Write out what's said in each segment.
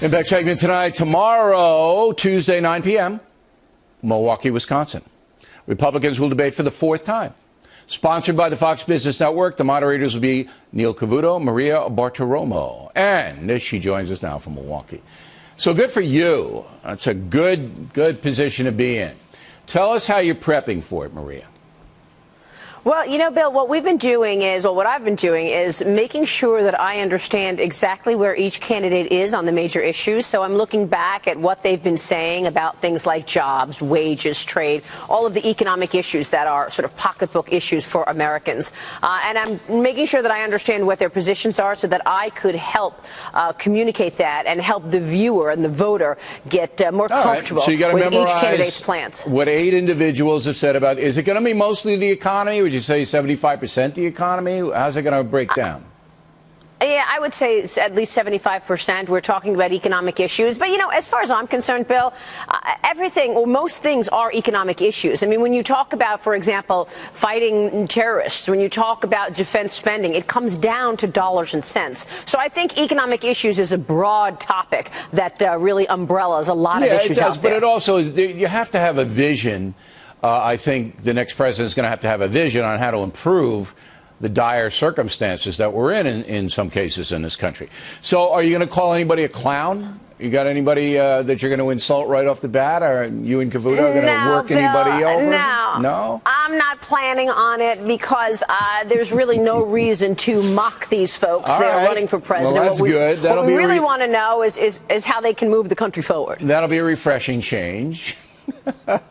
Impact segment tonight. Tomorrow, Tuesday, 9 p.m., Milwaukee, Wisconsin. Republicans will debate for the fourth time. Sponsored by the Fox Business Network, the moderators will be Neil Cavuto, Maria Bartiromo, and she joins us now from Milwaukee. So good for you. That's a good position to be in. Tell us how you're prepping for it, Maria. Well, you know, Bill, what I've been doing is making sure that I understand exactly where each candidate is on the major issues. So I'm looking back at what they've been saying about things like jobs, wages, trade, all of the economic issues that are sort of pocketbook issues for Americans. And I'm making sure that I understand what their positions are so that I could help communicate that and help the viewer and the voter get more comfortable with each candidate's plans. What 8 individuals have said about, is it going to be mostly the economy? Would you say 75% the economy? How's it going to break down? Yeah, I would say at least 75%. We're talking about economic issues. But, you know, as far as I'm concerned, Bill, most things are economic issues. I mean, when you talk about, for example, fighting terrorists, when you talk about defense spending, it comes down to dollars and cents. So I think economic issues is a broad topic that really umbrellas a lot of issues out there. But it also is, you have to have a vision. I think the next president is going to have a vision on how to improve the dire circumstances that we're in some cases in this country. So are you going to call anybody a clown? You got anybody that you're going to insult right off the bat? Or you and Cavuto are going to work anybody over? No. I'm not planning on it because there's really no reason to mock these folks. They're running for president. Well, that's good. What we really want to know is how they can move the country forward. That'll be a refreshing change.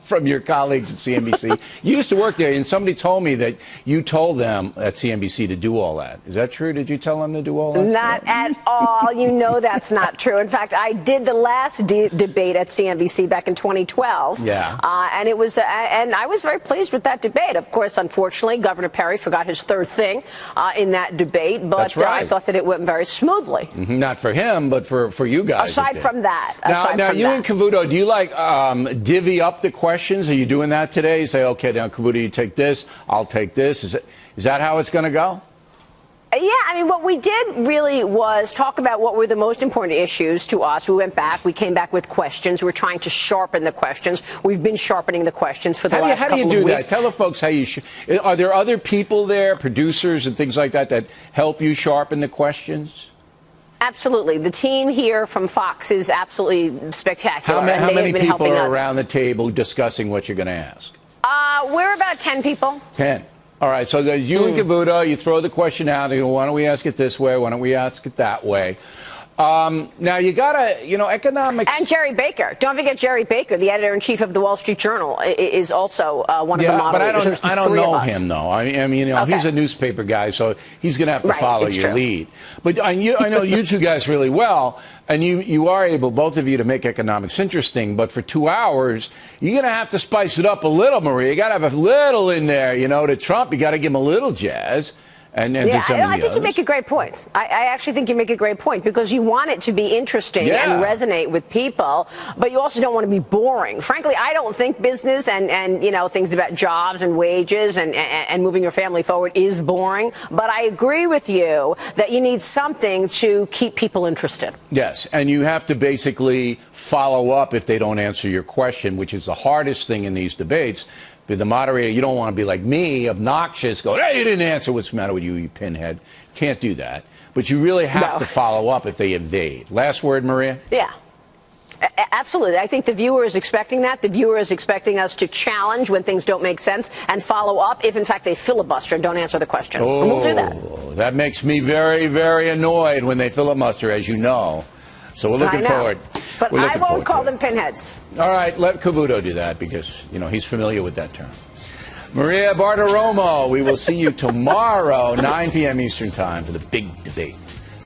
From your colleagues at CNBC. You used to work there, and somebody told me that you told them at CNBC to do all that. Is that true? Did you tell them to do all that? Not at all. You know that's not true. In fact, I did the last debate at CNBC back in 2012. Yeah. And it was, and I was very pleased with that debate. Of course, unfortunately, Governor Perry forgot his third thing in that debate, but that's right. I thought that it went very smoothly. Mm-hmm. Not for him, but for you guys. Aside from that. Now you and Cavuto, do you like divvy up the questions? Are you doing that today? You say, okay, now Cavuto, you take this, I'll take this. Is that how it's going to go? Yeah, I mean, what we did really was talk about what were the most important issues to us. We went back. We came back with questions. We're trying to sharpen the questions. We've been sharpening the questions for the last couple of weeks. How do you do that? Tell the folks how you are there other people there, producers and things like that help you sharpen the questions? Absolutely. The team here from Fox is absolutely spectacular. How many people are around the table discussing what you're going to ask? We're about 10 people. 10. All right. So there's you and Cavuto. You throw the question out. You go, why don't we ask it this way? Why don't we ask it that way? Now, you got to, economics. And Jerry Baker. Don't forget Jerry Baker, the editor-in-chief of the Wall Street Journal, is also one of the moderators. But I don't know him, though. I mean, he's a newspaper guy, so he's going to have to follow your lead. But I know you two guys really well, and you are able, both of you, to make economics interesting. But for 2 hours, you're going to have to spice it up a little, Maria. You got to have a little in there, to Trump. You got to give him a little jazz. And I think you make a great point. I actually think you make a great point because you want it to be interesting and resonate with people, but you also don't want to be boring. Frankly, I don't think business and things about jobs and wages and moving your family forward is boring. But I agree with you that you need something to keep people interested. Yes, and you have to basically follow up if they don't answer your question, which is the hardest thing in these debates. The moderator, you don't want to be like me, obnoxious, go, hey, you didn't answer, what's the matter with you, you pinhead. Can't do that. But you really have to follow up if they evade. Last word, Maria? Yeah. Absolutely. I think the viewer is expecting that. The viewer is expecting us to challenge when things don't make sense and follow up if, in fact, they filibuster and don't answer the question. And we'll do that. That makes me very, very annoyed when they filibuster, as you know. So we're looking forward. But I won't call them pinheads. All right, let Cavuto do that because, he's familiar with that term. Maria Bartiromo, we will see you tomorrow, 9 p.m. Eastern Time, for the big debate.